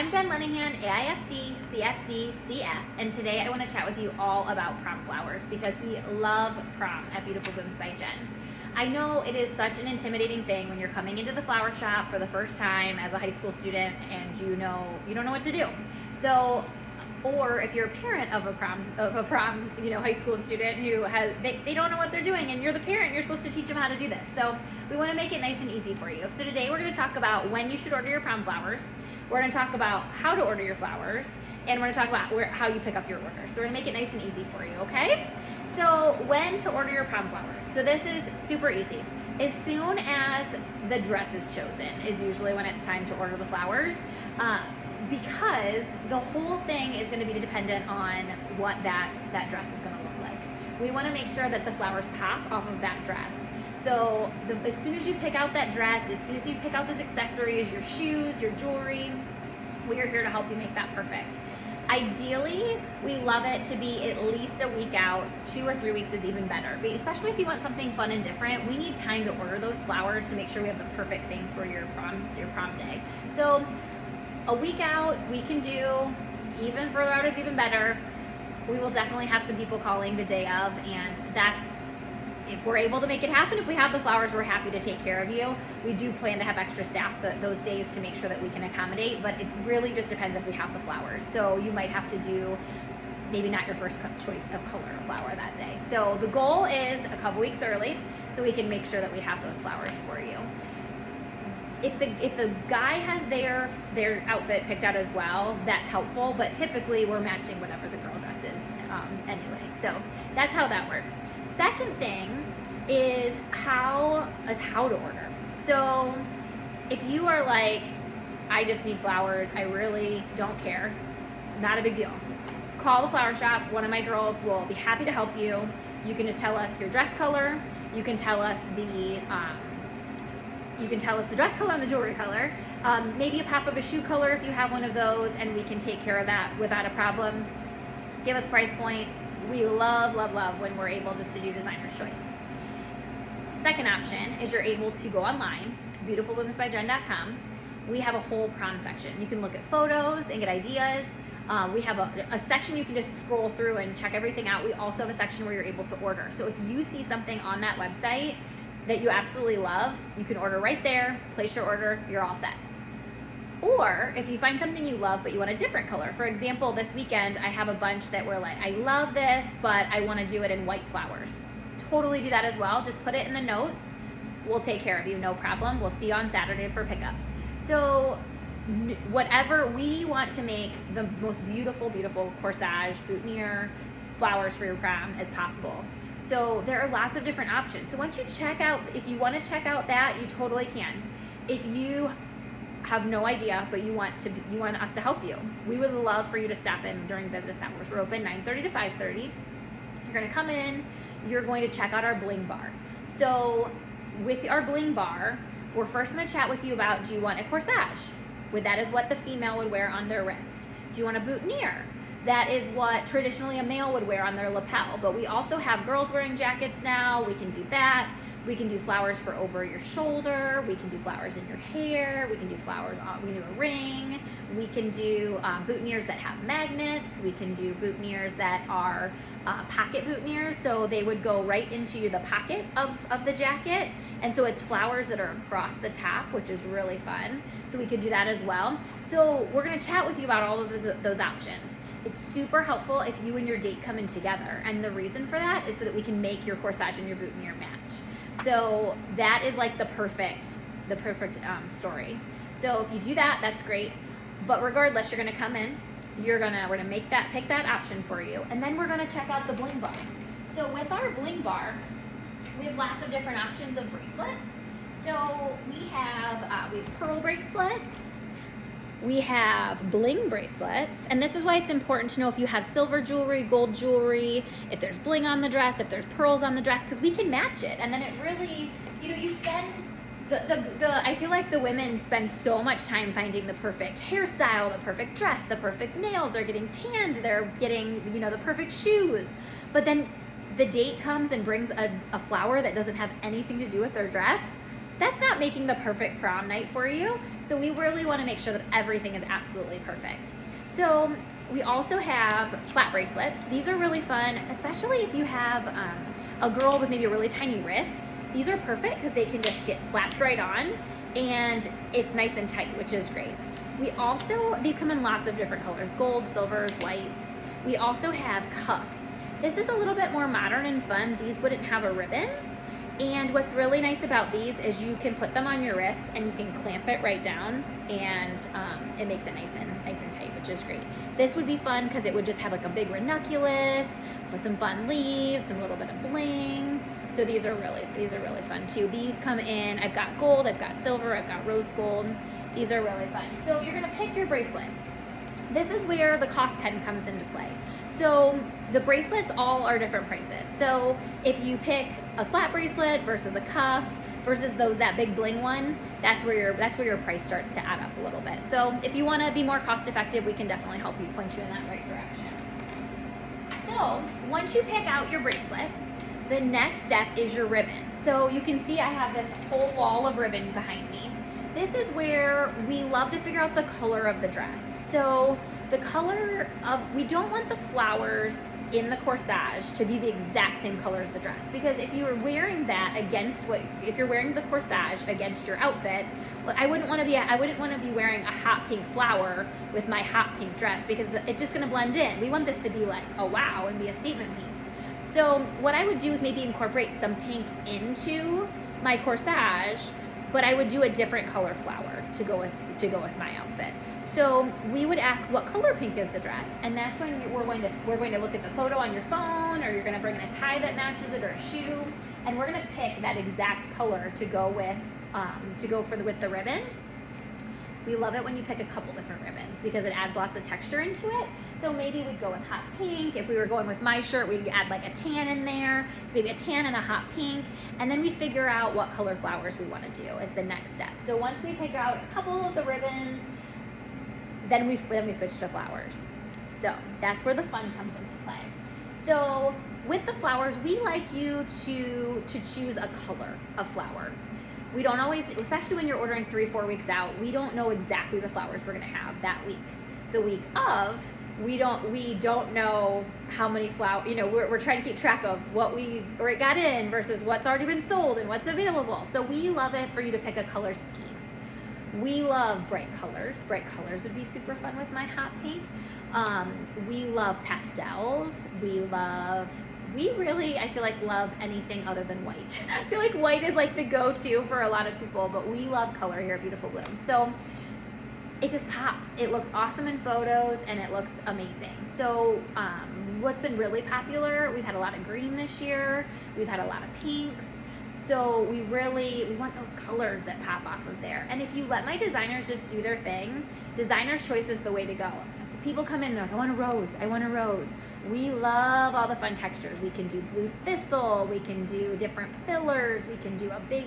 I'm Jen Lenahan, AIFD, CFD, CF, and today I want to chat with you all about Prom Flowers because we love prom at Beautiful Blooms by Jen. I know it is such an intimidating thing when you're coming into the flower shop for the first time as a high school student and you don't know what to do. So, or if you're a parent of a prom, high school student who they don't know what they're doing, and you're the parent, you're supposed to teach them how to do this. So we want to make it nice and easy for you. So today we're going to talk about when you should order your prom flowers. We're going to talk about how to order your flowers, and we're going to talk about how you pick up your order. So we're going to make it nice and easy for you, okay? So when to order your prom flowers. So this is super easy. As soon as the dress is chosen is usually when it's time to order the flowers. Because the whole thing is going to be dependent on what that dress is going to look like. We want to make sure that the flowers pop off of that dress. So as soon as you pick out that dress, as soon as you pick out those accessories, your shoes, your jewelry, we are here to help you make that perfect. Ideally, we love it to be at least a week out. 2 or 3 weeks is even better, but especially if you want something fun and different. We need time to order those flowers to make sure we have the perfect thing for your prom day. So a week out, we can do, even further out is even better. We will definitely have some people calling the day of, and that's, if we're able to make it happen, if we have the flowers, we're happy to take care of you. We do plan to have extra staff those days to make sure that we can accommodate, but it really just depends if we have the flowers. So you might have to do maybe not your first choice of color of flower that day. So the goal is a couple weeks early so we can make sure that we have those flowers for you. If the guy has their outfit picked out as well, that's helpful, but typically we're matching whatever the girl dress is anyway. So that's how that works. Second thing is how to order. So if you are like, I just need flowers, I really don't care, not a big deal. Call the flower shop. One of my girls will be happy to help you. You can just tell us your dress color. You can tell us the dress color and the jewelry color, maybe a pop of a shoe color if you have one of those, and we can take care of that without a problem. Give us price point. We love when we're able just to do designer's choice. Second option is you're able to go online, beautifulbloomsbyjen.com. We have a whole prom section. You can look at photos and get ideas. We have a section you can just scroll through and check everything out. We also have a section where you're able to order. So if you see something on that website that you absolutely love, you can order right there, place your order, you're all set. Or if you find something you love but you want a different color. For example, this weekend I have a bunch that were like, I love this, but I want to do it in white flowers. Totally do that as well. Just put it in the notes. We'll take care of you, no problem. We'll see you on Saturday for pickup. So whatever, we want to make the most beautiful corsage, boutonniere, flowers for your prom as possible. So there are lots of different options. So once you check out, if you want to check out that, you totally can. If you have no idea, but you want us to help you, we would love for you to stop in during business hours. We're open 9:30 to 5:30. You're going to come in, you're going to check out our bling bar. So with our bling bar, we're first going to chat with you about, do you want a corsage? That is what the female would wear on their wrist. Do you want a boutonniere? That is what traditionally a male would wear on their lapel, but we also have girls wearing jackets now. We can do that. We can do flowers for over your shoulder. We can do flowers in your hair. We can do flowers on, we can do a ring. We can do boutonnieres that have magnets. We can do boutonnieres that are pocket boutonnieres, so they would go right into the pocket of the jacket. And so it's flowers that are across the top, which is really fun. So we could do that as well. So we're gonna chat with you about all of those options. It's super helpful if you and your date come in together. And the reason for that is so that we can make your corsage and your boutonniere match. So that is like the perfect story. So if you do that, that's great. But regardless, you're gonna come in, we're gonna pick that option for you. And then we're gonna check out the bling bar. So with our bling bar, we have lots of different options of bracelets. So we have pearl bracelets. We have bling bracelets, and this is why it's important to know if you have silver jewelry, gold jewelry, if there's bling on the dress, if there's pearls on the dress, because we can match it. And then it really, you spend, I feel like the women spend so much time finding the perfect hairstyle, the perfect dress, the perfect nails, they're getting tanned, they're getting, the perfect shoes. But then the date comes and brings a flower that doesn't have anything to do with their dress. that's not making the perfect prom night for you. So we really want to make sure that everything is absolutely perfect. So we also have flat bracelets. These are really fun, especially if you have a girl with maybe a really tiny wrist. These are perfect because they can just get slapped right on and it's nice and tight, which is great. We also, these come in lots of different colors, gold, silvers, whites. We also have cuffs. This is a little bit more modern and fun. These wouldn't have a ribbon. And what's really nice about these is you can put them on your wrist and you can clamp it right down, and it makes it nice and tight, which is great. This would be fun because it would just have like a big ranunculus with some fun leaves, some little bit of bling. So these are really fun too. These come in, I've got gold, I've got silver, I've got rose gold. These are really fun. So you're gonna pick your bracelet. This is where the cost kind of comes into play. So the bracelets all are different prices. So if you pick a slat bracelet versus a cuff versus that big bling one, that's where your price starts to add up a little bit. So if you want to be more cost effective, we can definitely help you, point you in that right direction. So once you pick out your bracelet, the next step is your ribbon. So you can see I have this whole wall of ribbon behind me. This is where we love to figure out the color of the dress. So the color of, we don't want the flowers in the corsage to be the exact same color as the dress, because if you were wearing that against if you're wearing the corsage against your outfit, I wouldn't want to be wearing a hot pink flower with my hot pink dress, because it's just going to blend in. We want this to be like a wow and be a statement piece. So what I would do is maybe incorporate some pink into my corsage, but I would do a different color flower to go with my outfit. So we would ask, what color pink is the dress? And that's when we're going to look at the photo on your phone, or you're going to bring in a tie that matches it, or a shoe, and we're going to pick that exact color to go with with the ribbon. We love it when you pick a couple different ribbons because it adds lots of texture into it. So maybe we'd go with hot pink. If we were going with my shirt, we'd add like a tan in there. So maybe a tan and a hot pink. And then we'd figure out what color flowers we want to do as the next step. So once we pick out a couple of the ribbons, then we switch to flowers. So that's where the fun comes into play. So with the flowers, we like you to choose a color of flower. We don't always, especially when you're ordering 3-4 weeks out, we don't know exactly the flowers we're gonna have that week. The week of, we don't know how many flowers, we're trying to keep track of what got in versus what's already been sold and what's available. So we love it for you to pick a color scheme. We love bright colors. Bright colors would be super fun with my hot pink. We love pastels. We really, I feel like, love anything other than white. I feel like white is like the go-to for a lot of people, but we love color here at Beautiful Bloom. So it just pops. It looks awesome in photos and it looks amazing. So what's been really popular, we've had a lot of green this year. We've had a lot of pinks. So we want those colors that pop off of there. And if you let my designers just do their thing, designer's choice is the way to go. People come in, they're like, I want a rose. We love all the fun textures. We can do blue thistle, we can do different pillars, we can do a big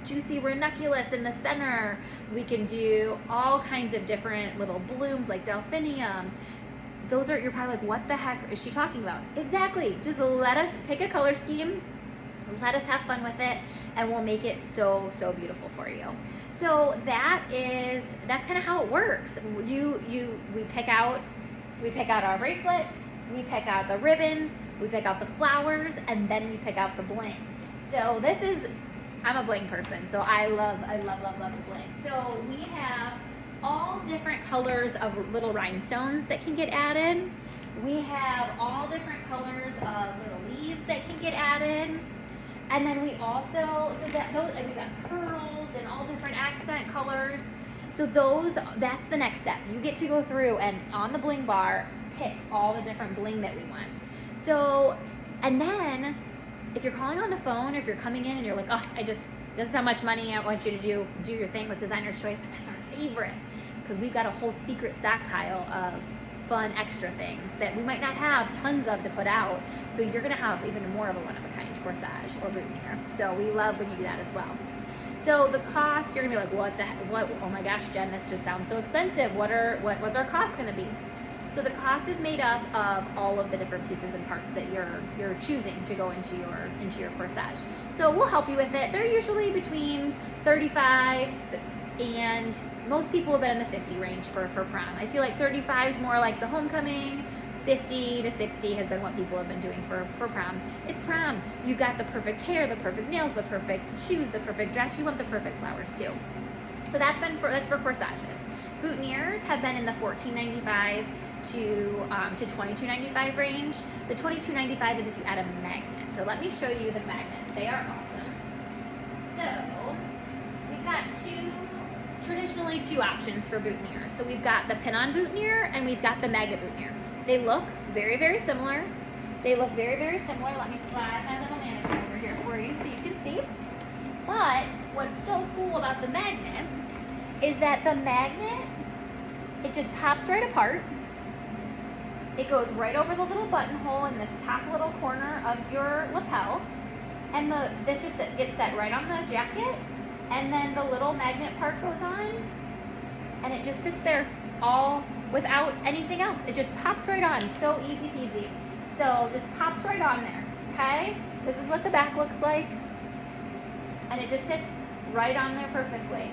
juicy ranunculus in the center, we can do all kinds of different little blooms like delphinium. You're probably like, what the heck is she talking about? Exactly, just let us pick a color scheme, let us have fun with it, and we'll make it so beautiful for you. So that's kind of how it works. We pick out our bracelet, we pick out the ribbons, we pick out the flowers, and then we pick out the bling. So I'm a bling person, so I love the bling. So we have all different colors of little rhinestones that can get added. We have all different colors of little leaves that can get added. And then we also, we've got pearls and all different accent colors. So that's the next step. You get to go through and on the bling bar, pick all the different bling that we want. So, and then if you're calling on the phone, or if you're coming in and you're like, this is how much money I want you to do your thing with Designer's Choice, that's our favorite. Because we've got a whole secret stockpile of fun extra things that we might not have tons of to put out. So you're gonna have even more of a one-of-a-kind corsage or boutonniere. So we love when you do that as well. So the cost, you're gonna be like, what? Oh my gosh, Jen, this just sounds so expensive. What's our cost gonna be? So the cost is made up of all of the different pieces and parts that you're choosing to go into your corsage. So we'll help you with it. They're usually between 35 and most people have been in the 50 range for prom. I feel like 35 is more like the homecoming. 50 to 60 has been what people have been doing for prom. It's prom. You've got the perfect hair, the perfect nails, the perfect shoes, the perfect dress. You want the perfect flowers too. So that's for corsages. Boutonnieres have been in the $14.95 to $22.95 range. The $22.95 is if you add a magnet. So let me show you the magnets. They are awesome. So we've got traditionally two options for boutonnieres. So we've got the pin-on boutonniere and we've got the magnet boutonniere. They look very, very similar. Let me slide my little mannequin over here for you so you can see. But what's so cool about the magnet is that the magnet, it just pops right apart. It goes right over the little buttonhole in this top little corner of your lapel. And this just gets set right on the jacket. And then the little magnet part goes on. And it just sits there all without anything else. It just pops right on. So easy peasy. So just pops right on there. Okay? This is what the back looks like. And it just sits right on there perfectly.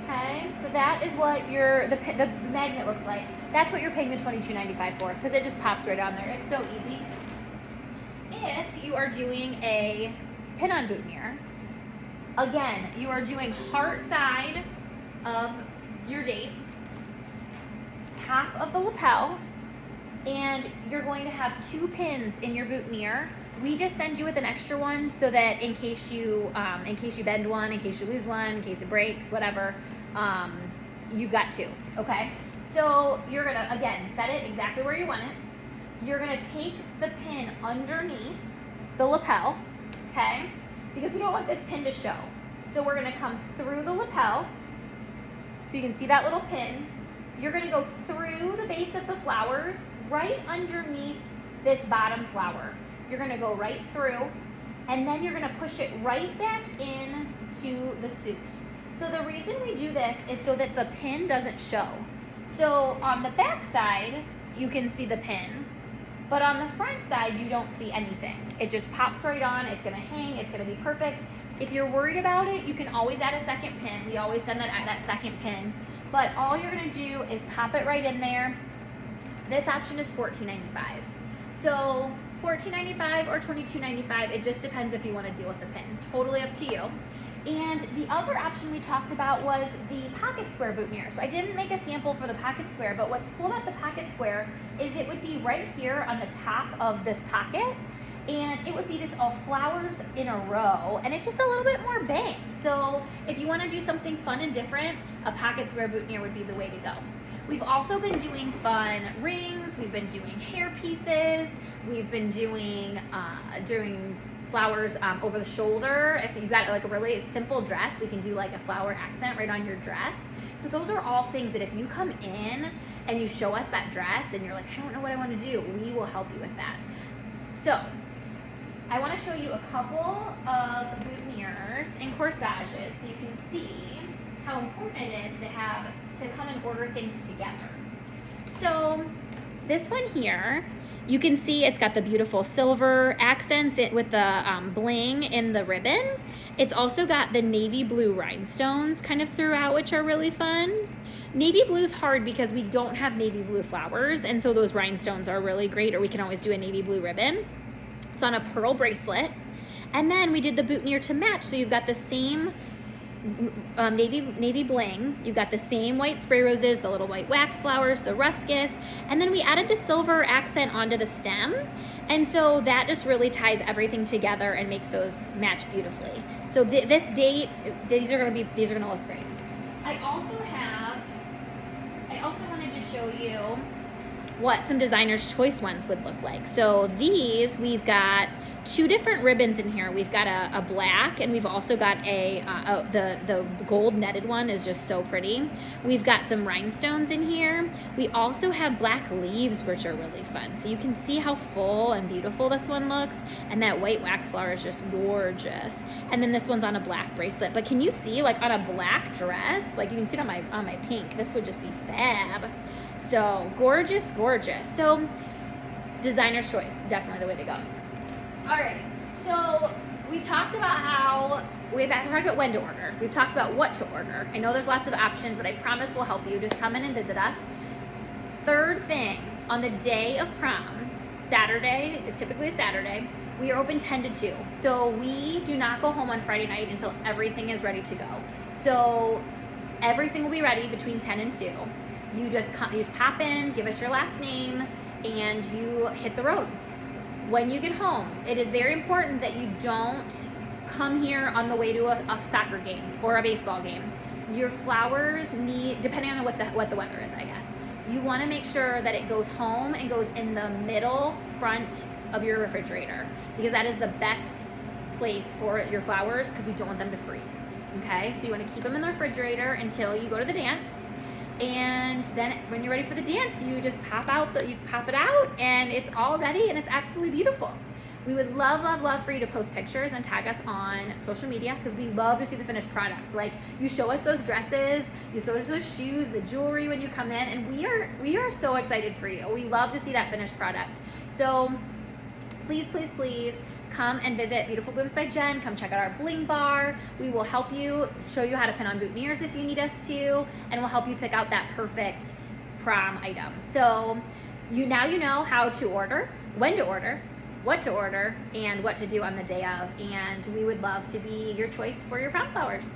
Okay? So that is what the magnet looks like. That's what you're paying the $22.95 for, because it just pops right on there. It's so easy. If you are doing a pin-on boutonniere, again, you are doing heart side of your date, top of the lapel, and you're going to have 2 pins in your boutonniere. We just send you with an extra one so that in case you bend one, in case you lose one, in case it breaks, whatever, you've got 2, okay? So you're gonna, again, set it exactly where you want it. You're gonna take the pin underneath the lapel, okay? Because we don't want this pin to show. So we're gonna come through the lapel, so you can see that little pin. You're gonna go through the base of the flowers, right underneath this bottom flower. You're gonna go right through, and then you're gonna push it right back in to the suit. So the reason we do this is so that the pin doesn't show. So on the back side, you can see the pin, but on the front side, you don't see anything. It just pops right on, it's gonna hang, it's gonna be perfect. If you're worried about it, you can always add a second pin. We always send that second pin, but all you're gonna do is pop it right in there. This option is $14.95. So $14.95 or $22.95, it just depends if you wanna deal with the pin. Totally up to you. And the other option we talked about was the pocket square boutonniere. So I didn't make a sample for the pocket square, but what's cool about the pocket square is it would be right here on the top of this pocket, and it would be just all flowers in a row, and it's just a little bit more bang. So if you want to do something fun and different, a pocket square boutonniere would be the way to go. We've also been doing fun rings, we've been doing hair pieces, we've been doing flowers over the shoulder. If you've got like a really simple dress, we can do like a flower accent right on your dress. So those are all things that if you come in and you show us that dress and you're like, I don't know what I want to do, we will help you with that. So I want to show you a couple of boutonnieres and corsages so you can see how important it is to come and order things together. So this one here, you can see it's got the beautiful silver accents with the bling in the ribbon. It's also got the navy blue rhinestones kind of throughout, which are really fun. Navy blue is hard because we don't have navy blue flowers, and so those rhinestones are really great, or we can always do a navy blue ribbon. It's on a pearl bracelet. And then we did the boutonniere to match, so you've got the same navy bling, you've got the same white spray roses, the little white wax flowers, the ruscus, and then we added the silver accent onto the stem, and so that just really ties everything together and makes those match beautifully. So this date, these are gonna look great. I also wanted to show you what some designer's choice ones would look like. So these, we've got 2 different ribbons in here. We've got a black, and we've also got the gold netted one is just so pretty. We've got some rhinestones in here. We also have black leaves, which are really fun. So you can see how full and beautiful this one looks, and that white wax flower is just gorgeous. And then this one's on a black bracelet. But can you see, like on a black dress, like you can see it on my pink, this would just be fab. So gorgeous, gorgeous. So designer's choice, definitely the way to go. Alrighty, so we talked about how, we've talked about when to order. We've talked about what to order. I know there's lots of options, but I promise we'll help you. Just come in and visit us. Third thing, on the day of prom, Saturday, typically a Saturday, we are open 10 to 2. So we do not go home on Friday night until everything is ready to go. So everything will be ready between 10 and 2. You just pop in, give us your last name, and you hit the road. When you get home, it is very important that you don't come here on the way to a soccer game or a baseball game. Your flowers need, depending on what the weather is, I guess, you want to make sure that it goes home and goes in the middle front of your refrigerator, because that is the best place for your flowers, because we don't want them to freeze. Okay, so you want to keep them in the refrigerator until you go to the dance. And then when you're ready for the dance, you just pop it out, and it's all ready, and it's absolutely beautiful. We would love, love, love for you to post pictures and tag us on social media, because we love to see the finished product. Like, you show us those dresses, you show us those shoes, the jewelry when you come in, and we are so excited for you. We love to see that finished product. So please, please, please come and visit Beautiful Blooms by Jen. Come check out our bling bar. We will help you, show you how to pin on boutonnieres if you need us to, and we'll help you pick out that perfect prom item. So you know how to order, when to order, what to order, and what to do on the day of, and we would love to be your choice for your prom flowers.